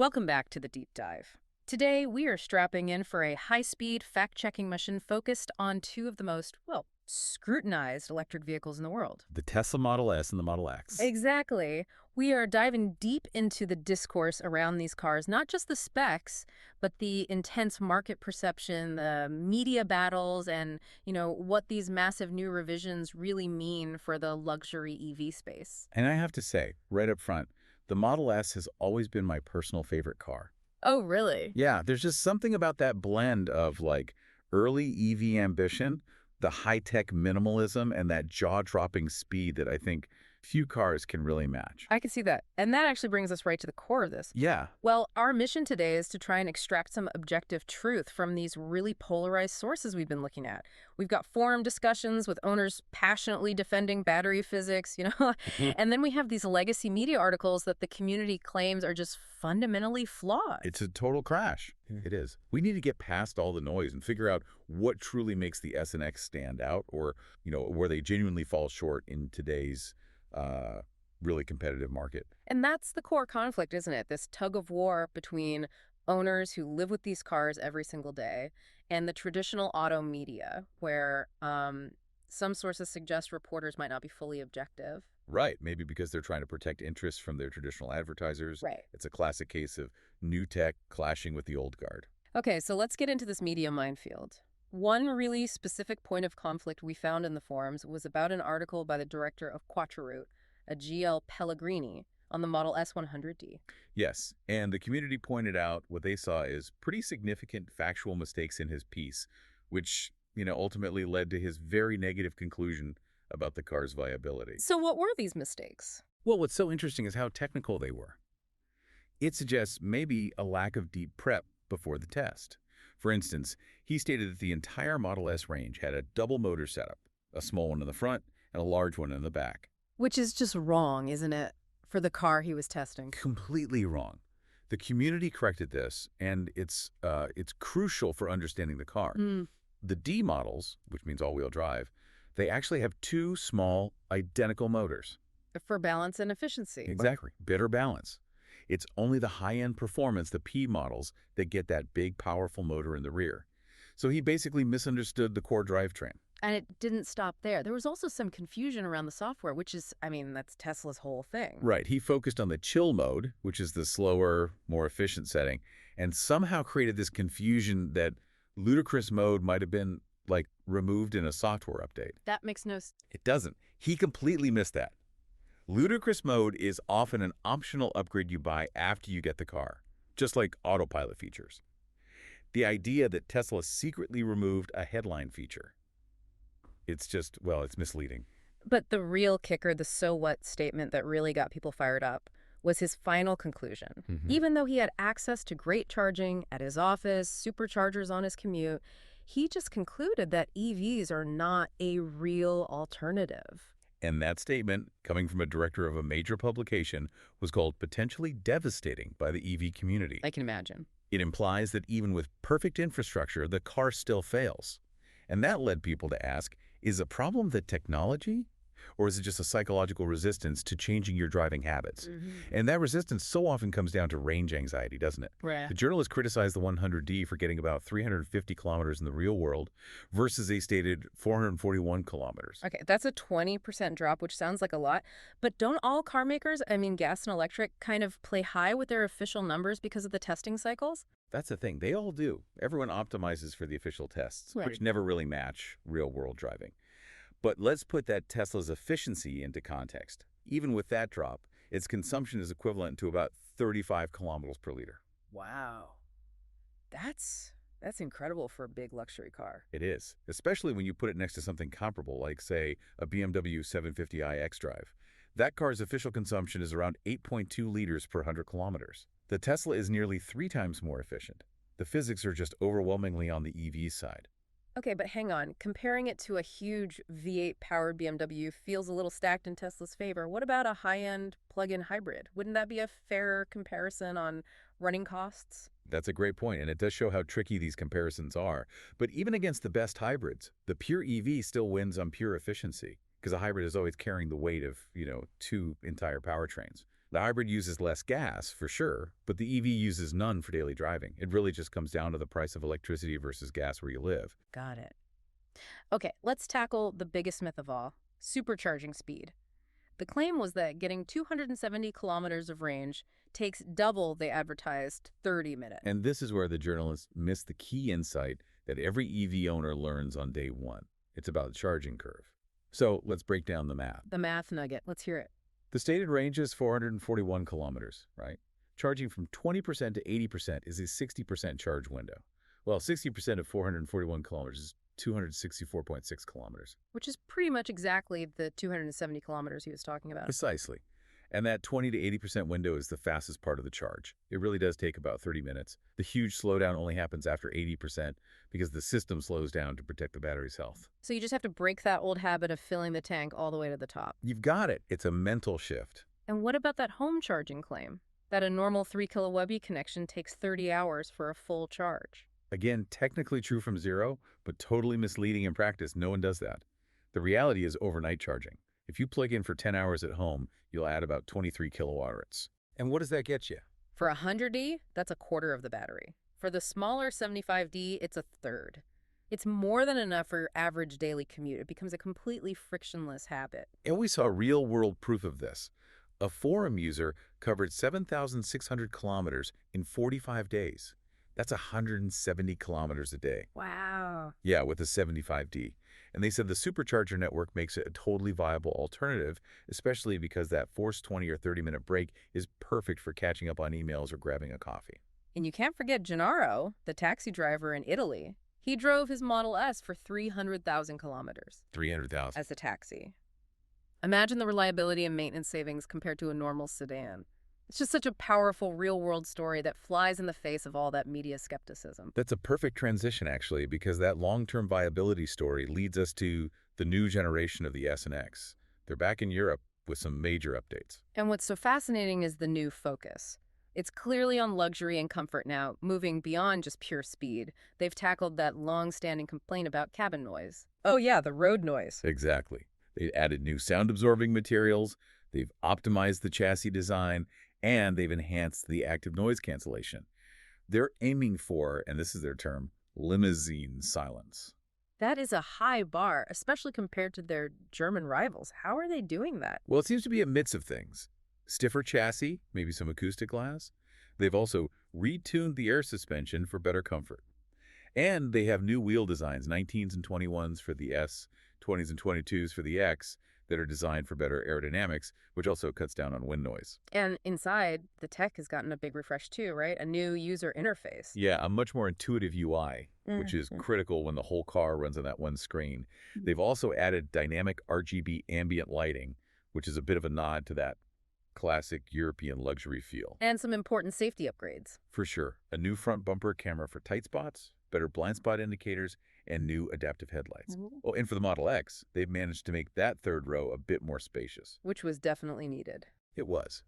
Welcome back to the deep dive. Today, we are strapping in for a high-speed fact-checking mission focused on two of the most, well, scrutinized electric vehicles in the world. The Tesla Model S and the Model X. Exactly. We are diving deep into the discourse around these cars, not just the specs, but the intense market perception, the media battles, and, what these massive new revisions really mean for the luxury EV space. And I have to say, right up front, the Model S has always been my personal favorite car. Oh, really? Yeah, there's just something about that blend of like early EV ambition, the high-tech minimalism, and that jaw-dropping speed that I think few cars can really match. I can see that. And that actually brings us right to the core of this. Yeah, Well, our mission today is to try and extract some objective truth from these really polarized sources we've been looking at. We've got forum discussions with owners passionately defending battery physics, and then we have these legacy media articles that the community claims are just fundamentally flawed. it's a total crash. It is. We need to get past all the noise and figure out what truly makes the S and X stand out or, where they genuinely fall short in today's really competitive market. And that's the core conflict, isn't it? This tug of war between owners who live with these cars every single day and the traditional auto media, where some sources suggest reporters might not be fully objective. Right. Maybe because they're trying to protect interests from their traditional advertisers. Right. It's a classic case of new tech clashing with the old guard. Okay, so let's get into this media minefield. One really specific point of conflict we found in the forums was about an article by the director of Quattroute, a GL Pellegrini, on the Model S100D. Yes, and the community pointed out what they saw as pretty significant factual mistakes in his piece, which, ultimately led to his very negative conclusion about the car's viability. So what were these mistakes? Well, what's so interesting is how technical they were. It suggests maybe a lack of deep prep before the test. For instance, he stated that the entire Model S range had a double motor setup, a small one in the front and a large one in the back. Which is just wrong, isn't it, for the car he was testing? Completely wrong. The community corrected this, and it's crucial for understanding the car. The D models, which means all-wheel drive, they actually have two small, identical motors. For balance and efficiency. Exactly. Better balance. It's only the high-end performance, the P models, that get that big, powerful motor in the rear. So he basically misunderstood the core drivetrain. And it didn't stop there. There was also some confusion around the software, which is, that's Tesla's whole thing. Right. He focused on the chill mode, which is the slower, more efficient setting, and somehow created this confusion that ludicrous mode might have been, removed in a software update. That makes no sense. It doesn't. He completely missed that. Ludicrous mode is often an optional upgrade you buy after you get the car, just like autopilot features. The idea that Tesla secretly removed a headline feature, it's misleading. But the real kicker, the so what statement that really got people fired up, was his final conclusion. Even though he had access to great charging at his office, superchargers on his commute, he just concluded that EVs are not a real alternative. And that statement, coming from a director of a major publication, was called potentially devastating by the EV community. I can imagine. It implies that even with perfect infrastructure, the car still fails. And that led people to ask, is the problem the technology? Or is it just a psychological resistance to changing your driving habits? And that resistance so often comes down to range anxiety, doesn't it? Right. The journalist criticized the 100D for getting about 350 kilometers in the real world versus a stated 441 kilometers. Okay, that's a 20% drop, which sounds like a lot. But don't all car makers, gas and electric, kind of play high with their official numbers because of the testing cycles? That's the thing. They all do. Everyone optimizes for the official tests, Right. which never really match real-world driving. But let's put that Tesla's efficiency into context. Even with that drop, its consumption is equivalent to about 35 kilometers per liter. Wow. That's incredible for a big luxury car. It is, especially when you put it next to something comparable, like, say, a BMW 750i xDrive. That car's official consumption is around 8.2 liters per 100 kilometers. The Tesla is nearly 3 times more efficient. The physics are just overwhelmingly on the EV side. Okay, but hang on. Comparing it to a huge V8-powered BMW feels a little stacked in Tesla's favor. What about a high-end plug-in hybrid? Wouldn't that be a fair comparison on running costs? That's a great point, and it does show how tricky these comparisons are. But even against the best hybrids, the pure EV still wins on pure efficiency, because a hybrid is always carrying the weight of, two entire powertrains. The hybrid uses less gas, for sure, but the EV uses none for daily driving. It really just comes down to the price of electricity versus gas where you live. Got it. Okay, let's tackle the biggest myth of all, supercharging speed. The claim was that getting 270 kilometers of range takes double the advertised 30 minutes. And this is where the journalists miss the key insight that every EV owner learns on day one. It's about the charging curve. So let's break down the math. The math nugget, let's hear it. The stated range is 441 kilometers, right? Charging from 20% to 80% is a 60% charge window. Well, 60% of 441 kilometers is 264.6 kilometers. Which is pretty much exactly the 270 kilometers he was talking about. Precisely. And that 20 to 80% window is the fastest part of the charge. It really does take about 30 minutes. The huge slowdown only happens after 80% because the system slows down to protect the battery's health. So you just have to break that old habit of filling the tank all the way to the top. You've got it. It's a mental shift. And what about that home charging claim? That a normal 3 kilowatt connection takes 30 hours for a full charge. Again, technically true from zero, but totally misleading in practice. No one does that. The reality is overnight charging. If you plug in for 10 hours at home, you'll add about 23 kilowatt-hours. And what does that get you? For a 100D, that's a quarter of the battery. For the smaller 75D, it's a third. It's more than enough for your average daily commute. It becomes a completely frictionless habit. And we saw real-world proof of this. A forum user covered 7,600 kilometers in 45 days. That's 170 kilometers a day. Wow. Yeah, with a 75D. And they said the supercharger network makes it a totally viable alternative, especially because that forced 20 or 30-minute break is perfect for catching up on emails or grabbing a coffee. And you can't forget Gennaro, the taxi driver in Italy. He drove his Model S for 300,000 kilometers 300,000. as a taxi. Imagine the reliability and maintenance savings compared to a normal sedan. It's just such a powerful real-world story that flies in the face of all that media skepticism. That's a perfect transition, actually, because that long-term viability story leads us to the new generation of the S and X. They're back in Europe with some major updates. And what's so fascinating is the new focus. It's clearly on luxury and comfort now, moving beyond just pure speed. They've tackled that long-standing complaint about cabin noise. Oh yeah, the road noise. Exactly. They've added new sound-absorbing materials, they've optimized the chassis design, and they've enhanced the active noise cancellation. They're aiming for, and this is their term, limousine silence. That is a high bar, especially compared to their German rivals. How are they doing that? Well, it seems to be a mix of things. Stiffer chassis, maybe some acoustic glass. They've also retuned the air suspension for better comfort. And they have new wheel designs, 19s and 21s for the S, 20s and 22s for the X, that are designed for better aerodynamics, which also cuts down on wind noise. And inside, the tech has gotten a big refresh too, right? A new user interface. Yeah, a much more intuitive UI, which is critical when the whole car runs on that one screen. They've also added dynamic RGB ambient lighting, which is a bit of a nod to that classic European luxury feel. And some important safety upgrades. For sure. A new front bumper camera for tight spots, better blind spot indicators, and new adaptive headlights. Oh, and for the Model X, they've managed to make that third row a bit more spacious. Which was definitely needed. It was.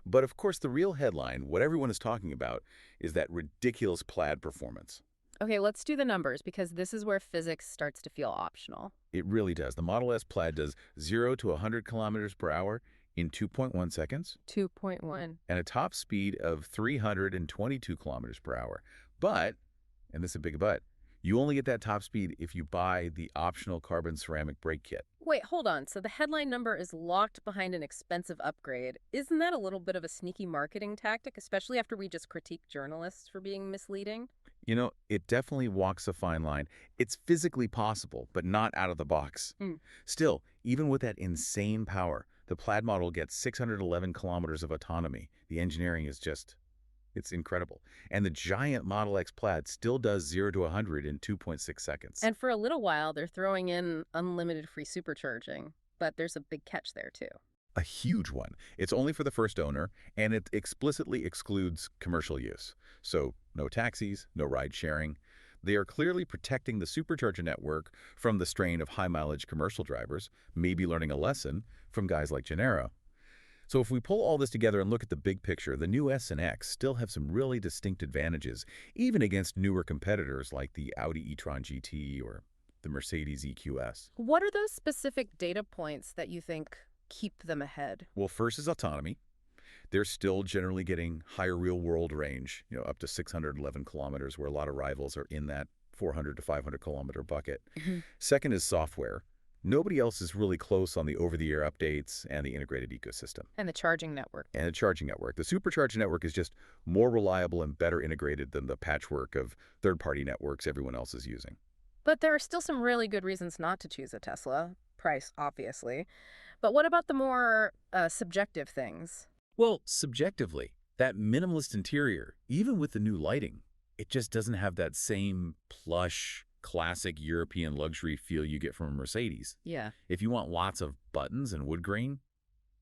But of course, the real headline, what everyone is talking about, is that ridiculous Plaid performance. Okay, let's do the numbers because this is where physics starts to feel optional. It really does. The Model S Plaid does 0 to 100 kilometers per hour in 2.1 seconds. 2.1. And a top speed of 322 kilometers per hour. But, and this is a big but, you only get that top speed if you buy the optional carbon ceramic brake kit. Wait, hold on. So the headline number is locked behind an expensive upgrade. Isn't that a little bit of a sneaky marketing tactic, especially after we just critiqued journalists for being misleading? You know, it definitely walks a fine line. It's physically possible, but not out of the box. Still, even with that insane power, the Plaid model gets 611 kilometers of autonomy. The engineering is just, it's incredible. And the giant Model X Plaid still does 0 to 100 in 2.6 seconds. And for a little while, they're throwing in unlimited free supercharging. But there's a big catch there, too. A huge one. It's only for the first owner, and it explicitly excludes commercial use. So no taxis, no ride sharing. They are clearly protecting the supercharger network from the strain of high-mileage commercial drivers, maybe learning a lesson from guys like Gennaro. So if we pull all this together and look at the big picture, the new S and X still have some really distinct advantages, even against newer competitors like the Audi e-tron GT or the Mercedes EQS. What are those specific data points that you think keep them ahead? Well, first is autonomy. They're still generally getting higher real-world range, up to 611 kilometers, where a lot of rivals are in that 400 to 500 kilometer bucket. Mhm. Second is software. Nobody else is really close on the over-the-air updates and the integrated ecosystem. And the charging network. And the charging network. The supercharging network is just more reliable and better integrated than the patchwork of third-party networks everyone else is using. But there are still some really good reasons not to choose a Tesla. Price, obviously. But what about the more subjective things? Well, subjectively, that minimalist interior, even with the new lighting, it just doesn't have that same plush, classic European luxury feel you get from a Mercedes. Yeah. If you want lots of buttons and wood grain,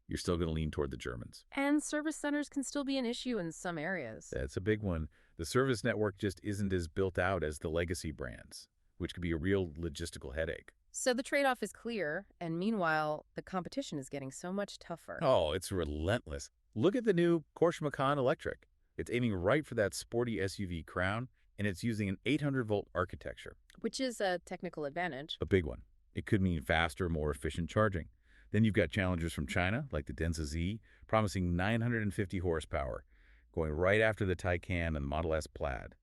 you're still going to lean toward the Germans. And service centers can still be an issue in some areas. That's a big one. The service network just isn't as built out as the legacy brands, which could be a real logistical headache. So the trade-off is clear, and meanwhile, the competition is getting so much tougher. Oh, it's relentless. Look at the new Porsche Macan Electric. It's aiming right for that sporty SUV crown, and it's using an 800-volt architecture. Which is a technical advantage. A big one. It could mean faster, more efficient charging. Then you've got challengers from China, like the Denza Z, promising 950 horsepower, going right after the Taycan and the Model S Plaid.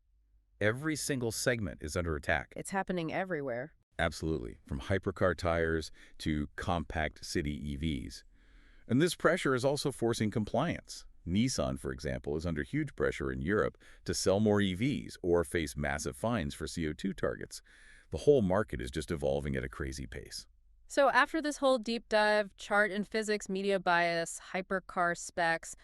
Every single segment is under attack. It's happening everywhere. Absolutely, from hypercar tires to compact city EVs. And this pressure is also forcing compliance. Nissan, for example, is under huge pressure in Europe to sell more EVs or face massive fines for CO2 targets. The whole market is just evolving at a crazy pace. So after this whole deep dive, chart and physics, media bias, hypercar specs,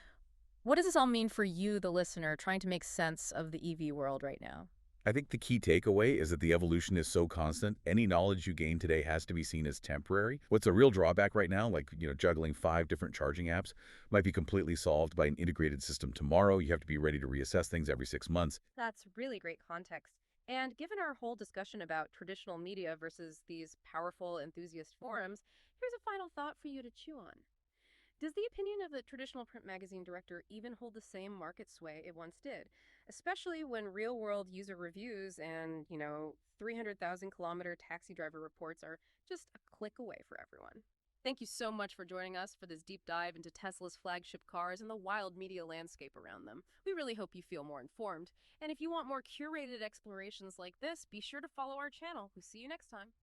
what does this all mean for you, the listener, trying to make sense of the EV world right now? I think the key takeaway is that the evolution is so constant, any knowledge you gain today has to be seen as temporary. What's a real drawback right now, like juggling 5 different charging apps, might be completely solved by an integrated system tomorrow. You have to be ready to reassess things every 6 months. That's really great context. And given our whole discussion about traditional media versus these powerful enthusiast forums, here's a final thought for you to chew on. Does the opinion of the traditional print magazine director even hold the same market sway it once did? Especially when real-world user reviews and, 300,000-kilometer taxi driver reports are just a click away for everyone. Thank you so much for joining us for this deep dive into Tesla's flagship cars and the wild media landscape around them. We really hope you feel more informed. And if you want more curated explorations like this, be sure to follow our channel. We'll see you next time.